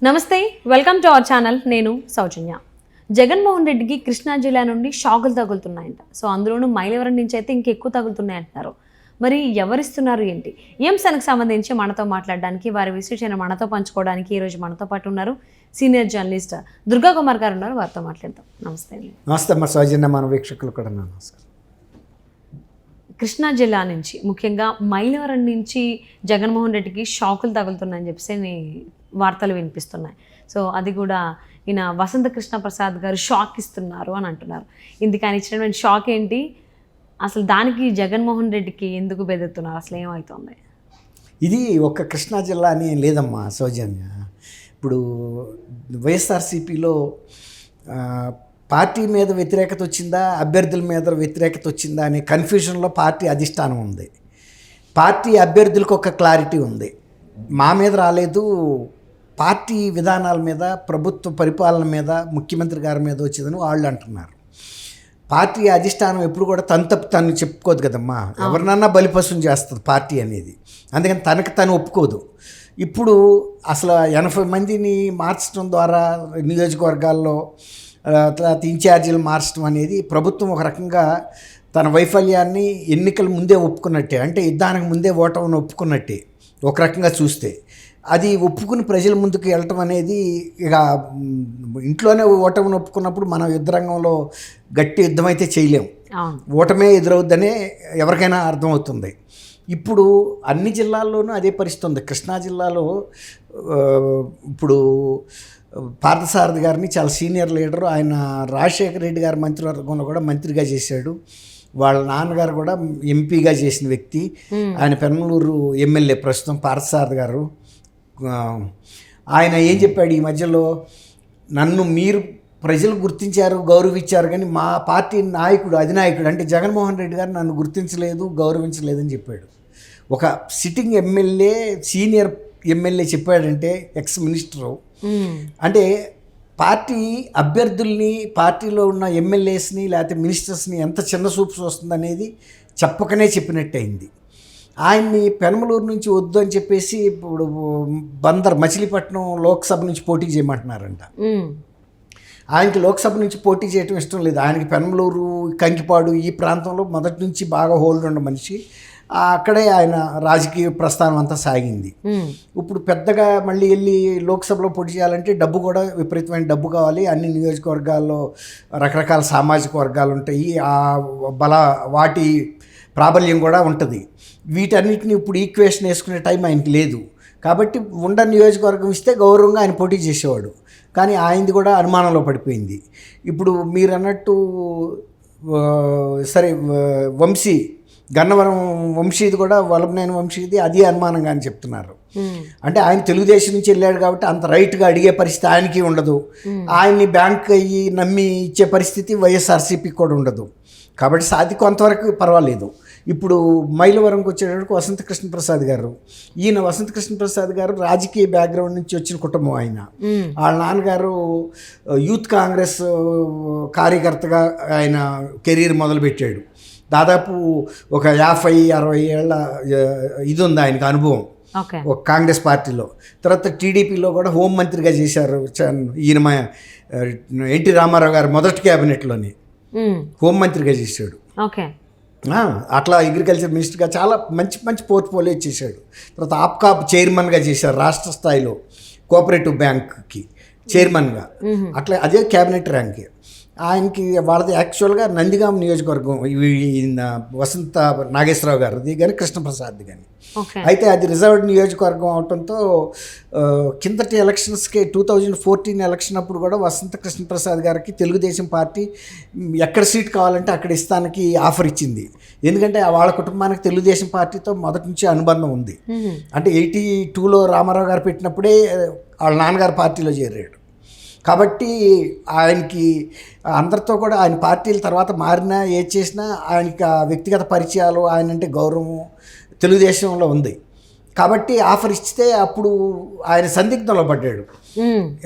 నమస్తే, welcome to our channel. నేను సౌజన్య. జగన్మోహన్ రెడ్డికి కృష్ణా జిల్లా నుండి షాకులు తగులుతున్నాయంట. సో అందులోనూ మైలవరం నుంచి అయితే ఇంకెక్కువ తగులుతున్నాయి అంటున్నారు. మరి ఎవరిస్తున్నారు ఏంటి? ఈ అంశానికి సంబంధించి మనతో మాట్లాడడానికి, వారి విశ్లేషణ మనతో పంచుకోవడానికి ఈరోజు మనతో పాటు ఉన్నారు సీనియర్ జర్నలిస్ట్ దుర్గా కుమార్ గారు ఉన్నారు. వారితో మాట్లాడతాం. నమస్తే అండి. నమస్తే అమ్మ సౌజన్య, మన వీక్షకులు కూడా నమస్కారం. కృష్ణా జిల్లా నుంచి ముఖ్యంగా మైలవరం నుంచి జగన్మోహన్ రెడ్డికి షాకులు తగులుతున్నాయని చెప్పేసి వార్తలు వినిపిస్తున్నాయి. సో అది కూడా ఈయన వసంత కృష్ణ ప్రసాద్ గారు షాక్ ఇస్తున్నారు అని అంటున్నారు. ఇందుకు ఆయన ఇచ్చినటువంటి షాక్ ఏంటి, అసలు దానికి జగన్మోహన్ రెడ్డికి ఎందుకు బెదురుతున్నారు, అసలు ఏమవుతుంది? ఇది ఒక కృష్ణా జిల్లా అని లేదమ్మా సౌజన్య. ఇప్పుడు వైఎస్ఆర్సీపీలో పార్టీ మీద వ్యతిరేకత వచ్చిందా, అభ్యర్థుల మీద వ్యతిరేకత వచ్చిందా అనే కన్ఫ్యూజన్లో పార్టీ అధిష్టానం ఉంది. పార్టీ అభ్యర్థులకు ఒక క్లారిటీ ఉంది, మా మీద రాలేదు, పార్టీ విధానాల మీద, ప్రభుత్వ పరిపాలన మీద, ముఖ్యమంత్రి గారి మీద వచ్చిందని వాళ్ళు అంటున్నారు. పార్టీ అధిష్టానం ఎప్పుడు కూడా తను తప్పు తను చెప్పుకోదు కదమ్మా, ఎవరినన్నా బలిపశువుని చేస్తుంది పార్టీ అనేది. అందుకని తనకు తను ఒప్పుకోదు. ఇప్పుడు అసలు 80 మందిని మార్చడం ద్వారా నియోజకవర్గాల్లో తర్వాత ఇన్ఛార్జీలు మార్చడం అనేది ప్రభుత్వం ఒక రకంగా తన వైఫల్యాన్ని ఎన్నికల ముందే ఒప్పుకున్నట్టే, అంటే యుద్ధానికి ముందే ఓటమిని ఒప్పుకున్నట్టే ఒక రకంగా చూస్తే. అది ఒప్పుకుని ప్రజల ముందుకు వెళ్ళటం అనేది, ఇక ఇంట్లోనే ఓటమిని ఒప్పుకున్నప్పుడు మనం యుద్ధరంగంలో గట్టి యుద్ధం అయితే చేయలేం, ఓటమే ఎదురవుద్దనే ఎవరికైనా అర్థమవుతుంది. ఇప్పుడు అన్ని జిల్లాల్లోనూ అదే పరిస్థితి ఉంది. కృష్ణా జిల్లాలో ఇప్పుడు పార్థసారథి గారిని చాలా సీనియర్ లీడరు, ఆయన రాజశేఖర రెడ్డి గారి మంత్రివర్గంలో కూడా మంత్రిగా చేశాడు. వాళ్ళ నాన్నగారు కూడా ఎంపీగా చేసిన వ్యక్తి. ఆయన పెనమలూరు ఎమ్మెల్యే ప్రస్తుతం పార్థసారథి గారు. ఆయన ఏం చెప్పాడు ఈ మధ్యలో, నన్ను మీరు ప్రజలు గుర్తించారు, గౌరవించారు, కానీ మా పార్టీ నాయకుడు, అధినాయకుడు అంటే జగన్మోహన్ రెడ్డి గారు నన్ను గుర్తించలేదు, గౌరవించలేదని చెప్పాడు. ఒక సిట్టింగ్ ఎమ్మెల్యే, సీనియర్ ఎమ్మెల్యే చెప్పాడంటే, ఎక్స్ మినిస్టరు. అంటే పార్టీ అభ్యర్థుల్ని, పార్టీలో ఉన్న ఎమ్మెల్యేస్ని లేకపోతే మినిస్టర్స్ని ఎంత చిన్న చూపు వస్తుందనేది చెప్పకనే చెప్పినట్టు అయింది. ఆయన్ని పెనమలూరు నుంచి వద్దు అని చెప్పేసి ఇప్పుడు మచిలీపట్నం లోక్సభ నుంచి పోటీ చేయమంటున్నారంట. ఆయనకి లోక్సభ నుంచి పోటీ చేయడం ఇష్టం లేదు. ఆయనకి పెనమలూరు, కంకిపాడు ఈ ప్రాంతంలో మొదటి నుంచి బాగా హోల్డ్ ఉన్న మనిషి. అక్కడే ఆయన రాజకీయ ప్రస్థానం అంతా సాగింది. ఇప్పుడు పెద్దగా మళ్ళీ వెళ్ళి లోక్సభలో పోటీ చేయాలంటే డబ్బు కూడా, విపరీతమైన డబ్బు కావాలి. అన్ని నియోజకవర్గాల్లో రకరకాల సామాజిక వర్గాలు ఉంటాయి, వాటి ప్రాబల్యం కూడా ఉంటుంది. వీటన్నిటిని ఇప్పుడు ఈక్వేషన్ వేసుకునే టైం ఆయనకి లేదు. కాబట్టి ఉండ నియోజకవర్గం ఇస్తే గౌరవంగా ఆయన పోటీ చేసేవాడు. కానీ ఆయనది కూడా అనుమానంలో పడిపోయింది. ఇప్పుడు మీరు అన్నట్టు సరే, గన్నవరం వంశీది కూడా, వల్లభనేని వంశీది అది అనుమానంగా అని చెప్తున్నారు. అంటే ఆయన తెలుగుదేశం నుంచి వెళ్ళాడు కాబట్టి అంత రైట్గా అడిగే పరిస్థితి ఆయనకి ఉండదు. ఆయన్ని బ్యాంక్ అయ్యి నమ్మి ఇచ్చే పరిస్థితి వైఎస్ఆర్సీపీకి కూడా ఉండదు. కాబట్టి అది కొంతవరకు పర్వాలేదు. ఇప్పుడు మైలవరంకి వచ్చేటప్పుడు వసంత కృష్ణ ప్రసాద్ గారు, ఈయన వసంత కృష్ణ ప్రసాద్ గారు రాజకీయ బ్యాక్గ్రౌండ్ నుంచి వచ్చిన కుటుంబం ఆయన. వాళ్ళ నాన్నగారు యూత్ కాంగ్రెస్ కార్యకర్తగా ఆయన కెరీర్ మొదలుపెట్టాడు. దాదాపు ఒక 50-60 ఏళ్ళ ఇది ఉంది ఆయనకు అనుభవం ఒక కాంగ్రెస్ పార్టీలో. తర్వాత టీడీపీలో కూడా హోంమంత్రిగా చేశారు. ఈయన ఎన్టీ రామారావు గారు మొదటి క్యాబినెట్లోనే హోంమంత్రిగా చేశాడు. అట్లా అగ్రికల్చర్ మినిస్టర్గా చాలా మంచి మంచి పోర్ట్ఫోలియో చేశాడు. తర్వాత ఆప్కాప్ చైర్మన్గా చేశారు, రాష్ట్ర స్థాయిలో కోఆపరేటివ్ బ్యాంక్కి చైర్మన్గా. అట్లా అదే క్యాబినెట్ ర్యాంక్ ఆయనకి. వాళ్ళది యాక్చువల్గా నందిగాం నియోజకవర్గం, వసంత నాగేశ్వరరావు గారిది కానీ కృష్ణప్రసాద్ది కానీ. అయితే అది రిజర్వ్డ్ నియోజకవర్గం అవడంతో కిందటి ఎలక్షన్స్కి 2014 ఎలక్షన్ అప్పుడు కూడా వసంత కృష్ణప్రసాద్ గారికి తెలుగుదేశం పార్టీ ఎక్కడ సీట్ కావాలంటే అక్కడ ఇస్తానికి ఆఫర్ ఇచ్చింది. ఎందుకంటే వాళ్ళ కుటుంబానికి తెలుగుదేశం పార్టీతో మొదటి నుంచి అనుబంధం ఉంది. అంటే 82లో రామారావు గారు పెట్టినప్పుడే వాళ్ళ నాన్నగారు పార్టీలో చేరాడు. కాబట్టి ఆయనకి అందరితో కూడా, ఆయన పార్టీల తర్వాత మారినా ఏది చేసినా ఆయనకి వ్యక్తిగత పరిచయాలు, ఆయన అంటే గౌరవం తెలుగుదేశంలో ఉంది. కాబట్టి ఆఫర్ ఇస్తే అప్పుడు ఆయన సందిగ్ధంలో పడ్డాడు,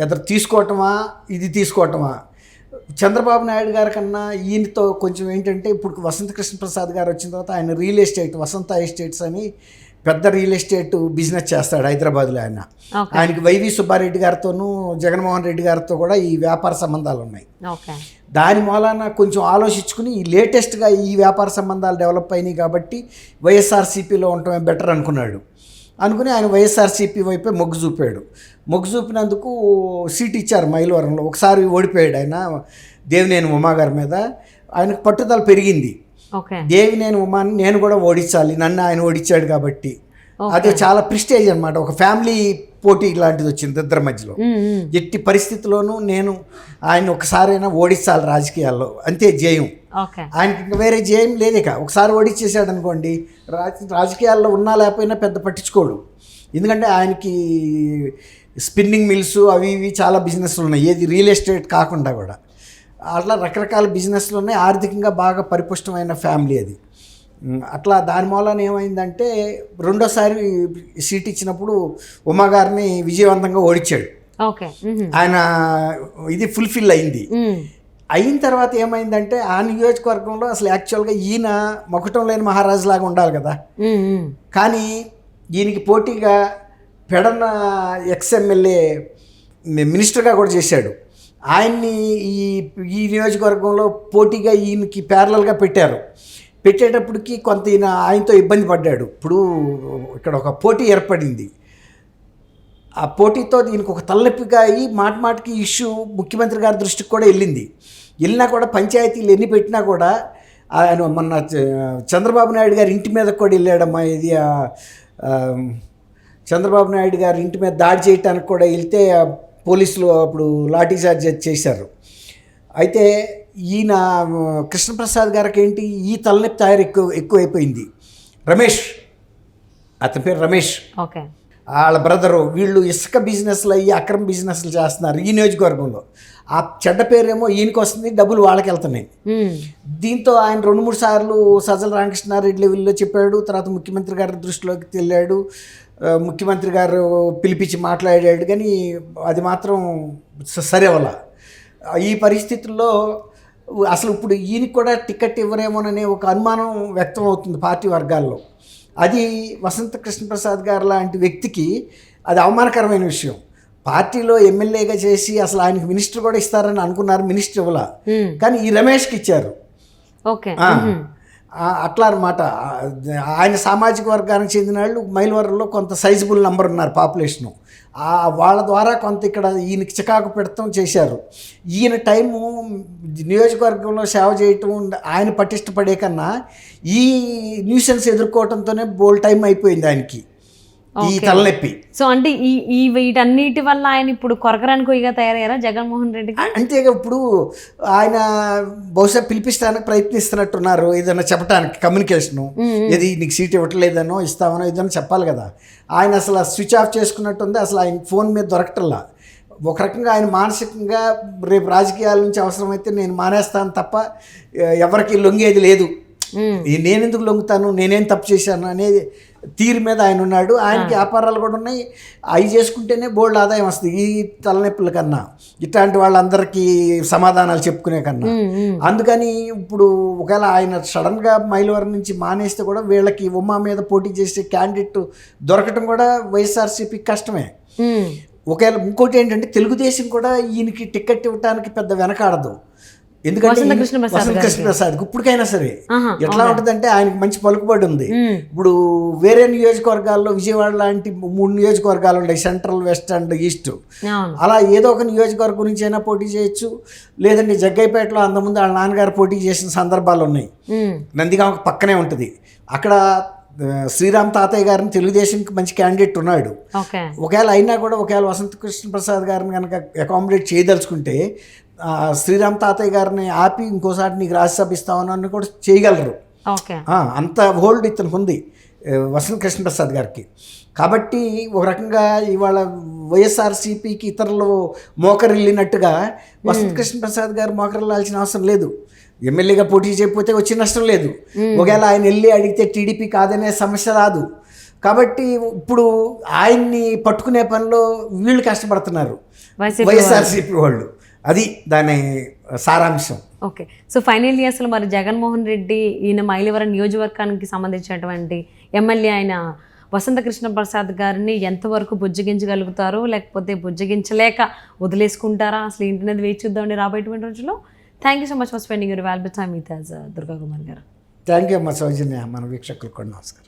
ఎదురు తీసుకోవటమా ఇది తీసుకోవటమా. చంద్రబాబు నాయుడు గారి కన్నా ఈయనతో కొంచెం ఏంటంటే, ఇప్పుడు వసంత కృష్ణ ప్రసాద్ గారు వచ్చిన తర్వాత ఆయన రియల్ ఎస్టేట్, వసంత ఎస్టేట్స్ అని పెద్ద రియల్ ఎస్టేట్ బిజినెస్ చేస్తాడు హైదరాబాద్లో ఆయన. ఓకే. ఆయనకి వైవి సుబ్బారెడ్డి గారితోనూ జగన్మోహన్ రెడ్డి గారితో కూడా ఈ వ్యాపార సంబంధాలు ఉన్నాయి. ఓకే. దాని మూలాన కొంచెం ఆలోచించుకుని ఈ లేటెస్ట్గా ఈ వ్యాపార సంబంధాలు డెవలప్ అయినాయి కాబట్టి వైఎస్ఆర్సీపీలో ఉండటమే బెటర్ అనుకుని ఆయన వైఎస్ఆర్సీపీ వైపే మొగ్గు చూపాడు. మొగ్గు చూపినందుకు సీట్ ఇచ్చారు మైలవరంలో. ఒకసారి ఓడిపోయాడు ఆయన దేవినేని ఉమా గారి మీద. ఆయనకు పట్టుదల పెరిగింది. ఓకే. దేవినేని ఉమాని నేను కూడా ఓడించాలి, నన్ను ఆయన ఓడించాడు కాబట్టి. అది చాలా ప్రిస్టేజ్ అనమాట. ఒక ఫ్యామిలీ పోటీ లాంటిది వచ్చింది ఇద్దరి మధ్యలో. ఎట్టి పరిస్థితుల్లోనూ నేను ఆయన ఒకసారైనా ఓడించాలి రాజకీయాల్లో, అంతే జయం. ఆయనకి ఇంకా వేరే జయం లేదు. ఇక ఒకసారి ఓడించేసాడు అనుకోండి, రాజకీయాల్లో ఉన్నా లేకపోయినా పెద్ద పట్టించుకోడు. ఎందుకంటే ఆయనకి స్పిన్నింగ్ మిల్స్ అవి ఇవి చాలా బిజినెస్లు ఉన్నాయి, ఏది రియల్ ఎస్టేట్ కాకుండా కూడా. అట్లా రకరకాల బిజినెస్లు ఉన్నాయి. ఆర్థికంగా బాగా పరిపుష్టమైన ఫ్యామిలీ అది. అట్లా దాని మూలన ఏమైందంటే రెండోసారి సీట్ ఇచ్చినప్పుడు ఉమా గారిని విజయవంతంగా ఓడించాడు. ఆయన ఇది ఫుల్ఫిల్ అయింది. అయిన తర్వాత ఏమైందంటే ఆ నియోజకవర్గంలో అసలు యాక్చువల్గా ఈయన మొకటం లేని మహారాజు లాగా ఉండాలి కదా. కానీ ఈయనకి పోటీగా పెడన ఎక్స్ఎమ్మెల్యే మినిస్టర్గా కూడా చేశాడు. ఆయన్ని ఈ నియోజకవర్గంలో పోటీగా ఈయనకి ప్యారలల్గా పెట్టారు. పెట్టేటప్పటికి కొంత ఈయన ఆయనతో ఇబ్బంది పడ్డాడు. ఇప్పుడు ఇక్కడ ఒక పోటీ ఏర్పడింది. ఆ పోటీతో దీనికి ఒక తలనొప్పిగా అయ్యి మాటికి ఇష్యూ ముఖ్యమంత్రి గారి దృష్టికి కూడా వెళ్ళినా కూడా పంచాయతీలు ఎన్ని పెట్టినా కూడా ఆయన మొన్న చంద్రబాబు నాయుడు గారి ఇంటి మీద కూడా వెళ్ళాడమ్మా. ఇది చంద్రబాబు నాయుడు గారి ఇంటి మీద దాడి చేయడానికి కూడా వెళ్తే పోలీసులు అప్పుడు లాఠీచార్జ్ చేశారు. అయితే ఈయన కృష్ణప్రసాద్ గారికి ఏంటి ఈ తలనొప్పి తయారు ఎక్కువైపోయింది. రమేష్, అతని పేరు రమేష్, వాళ్ళ బ్రదరు, వీళ్ళు ఇసుక బిజినెస్లు అయ్యి అక్రమ బిజినెస్లు చేస్తున్నారు ఈ నియోజకవర్గంలో. ఆ చెడ్డ పేరేమో ఈయనకి వస్తుంది, డబ్బులు వాళ్ళకి వెళ్తున్నాయి. దీంతో ఆయన 2-3 సార్లు సజ్జల రామకృష్ణారెడ్డి లెవెల్లో చెప్పాడు. తర్వాత ముఖ్యమంత్రి గారి దృష్టిలోకి వెళ్ళాడు. ముఖ్యమంత్రి గారు పిలిపించి మాట్లాడాడు, కానీ అది మాత్రం సరేవల. ఈ పరిస్థితుల్లో అసలు ఇప్పుడు ఈయనకి కూడా టికెట్ ఇవ్వరేమోననే ఒక అనుమానం వ్యక్తం అవుతుంది పార్టీ వర్గాల్లో. అది వసంత కృష్ణప్రసాద్ గారు లాంటి వ్యక్తికి అది అవమానకరమైన విషయం. పార్టీలో ఎమ్మెల్యేగా చేసి అసలు ఆయనకి మినిస్టర్ కూడా ఇస్తారని అనుకున్నారు, మినిస్టర్ ఇవ్వాల, కానీ ఈ రమేష్కి ఇచ్చారు. అట్లా అనమాట. ఆయన సామాజిక వర్గానికి చెందిన వాళ్ళు మైలవరంలో కొంత సైజబుల్ నెంబర్ ఉన్నారు పాపులేషను. వాళ్ళ ద్వారా కొంత ఇక్కడ ఈయనకి చికాకు పెడతాం చేశారు. ఈయన టైము నియోజకవర్గంలో సేవ చేయటం ఆయన పటిష్టపడే కన్నా ఈ న్యూసెన్స్ ఎదుర్కోవడంతోనే బోల్ టైం అయిపోయింది ఆయనకి ఈ తలనొప్పి. సో అంటే ఈ వీటన్నిటి వల్ల ఆయన ఇప్పుడు కొరకరాని కొయ్యగా తయారయ్యారా జగన్మోహన్ రెడ్డి? అంతేగా ఇప్పుడు ఆయన బహుశా పిలిపిస్తానికి ప్రయత్నిస్తున్నట్టున్నారు, ఏదైనా చెప్పడానికి కమ్యూనికేషను. ఏది నీకు సీట్ ఇవ్వట్లేదనో ఇస్తామనో ఏదైనా చెప్పాలి కదా. ఆయన అసలు స్విచ్ ఆఫ్ చేసుకున్నట్టుంది. అసలు ఆయన ఫోన్ మీద దొరకటల్లా. ఒక రకంగా ఆయన మానసికంగా రేపు రాజకీయాల నుంచి అవసరమైతే నేను మానేస్తాను తప్ప ఎవరికి లొంగేది లేదు, నేనెందుకు లొంగుతాను, నేనేం తప్పు చేశాను అనేది తీరు మీద ఆయన ఉన్నాడు. ఆయనకి వ్యాపారాలు కూడా ఉన్నాయి, అవి చేసుకుంటేనే బోల్డ్ ఆదాయం వస్తుంది ఈ తలనొప్పుల కన్నా, ఇట్లాంటి వాళ్ళందరికీ సమాధానాలు చెప్పుకునే కన్నా. అందుకని ఇప్పుడు ఒకవేళ ఆయన సడన్గా మైలవరం నుంచి మానేస్తే కూడా వీళ్ళకి ఉమా మీద పోటీ చేసే క్యాండిడేట్ దొరకటం కూడా వైఎస్ఆర్సీపీకి కష్టమే. ఒకవేళ ఇంకోటి ఏంటంటే తెలుగుదేశం కూడా ఈయనకి టికెట్ ఇవ్వడానికి పెద్ద వెనకాడదు. ఎందుకంటే వసంత కృష్ణప్రసాద్ ఇప్పటికైనా సరే ఎట్లా ఉంటుందంటే ఆయనకి మంచి పలుకుబడి ఉంది. ఇప్పుడు వేరే నియోజకవర్గాల్లో విజయవాడ లాంటి 3 నియోజకవర్గాలు ఉన్నాయి, సెంట్రల్, వెస్ట్ అండ్ ఈస్ట్. అలా ఏదో ఒక నియోజకవర్గం నుంచి అయినా పోటీ చేయొచ్చు. లేదంటే జగ్గైపేటలో అంతకుముందు వాళ్ళ నాన్నగారు పోటీ చేసిన సందర్భాలు ఉన్నాయి. నందిగామ పక్కనే ఉంటుంది. అక్కడ శ్రీరామ్ తాతయ్య గారిని తెలుగుదేశంకి మంచి క్యాండిడేట్ ఉన్నాడు. ఒకవేళ అయినా కూడా ఒకవేళ వసంత కృష్ణప్రసాద్ గారిని కనుక అకామిడేట్ చేయదలుచుకుంటే శ్రీరామ్ తాతయ్య గారిని ఆపి ఇంకోసారి నీకు రాజ్యసభ ఇస్తామని కూడా చేయగలరు. అంత హోల్డ్ ఇతనికి ఉంది వసంత కృష్ణప్రసాద్ గారికి. కాబట్టి ఒక రకంగా ఇవాళ వైఎస్ఆర్సీపీకి ఇతరులు మోకరిల్లినట్టుగా వసంత కృష్ణప్రసాద్ గారు మోకరిల్లాల్సిన అవసరం లేదు. ఎమ్మెల్యేగా పోటీ చేయకపోతే వచ్చే నష్టం లేదు. ఒకవేళ ఆయన వెళ్ళి అడిగితే టీడీపీ కాదనే సమస్య రాదు. కాబట్టి ఇప్పుడు ఆయన్ని పట్టుకునే పనిలో వీళ్ళు కష్టపడుతున్నారు వైఎస్ఆర్సీపీ వాళ్ళు. అది దాని సారాంశం. ఓకే. సో ఫైనల్లీ అసలు మరి జగన్మోహన్ రెడ్డి ఈయన మైలవరం నియోజకవర్గానికి సంబంధించినటువంటి ఎమ్మెల్యే ఆయన వసంత కృష్ణ ప్రసాద్ గారిని ఎంతవరకు బుజ్జగించగలుగుతారో లేకపోతే బుజ్జగించలేక వదిలేసుకుంటారా అసలు ఏంటనేది వేచి చూద్దామండి రాబోయేటువంటి రోజుల్లో. Thank you so much for spending your valuable time with Durga Kumar గారు. థ్యాంక్ యూ అమ్మ సౌజన్య. మన వీక్షకులకు కూడా నమస్కారం.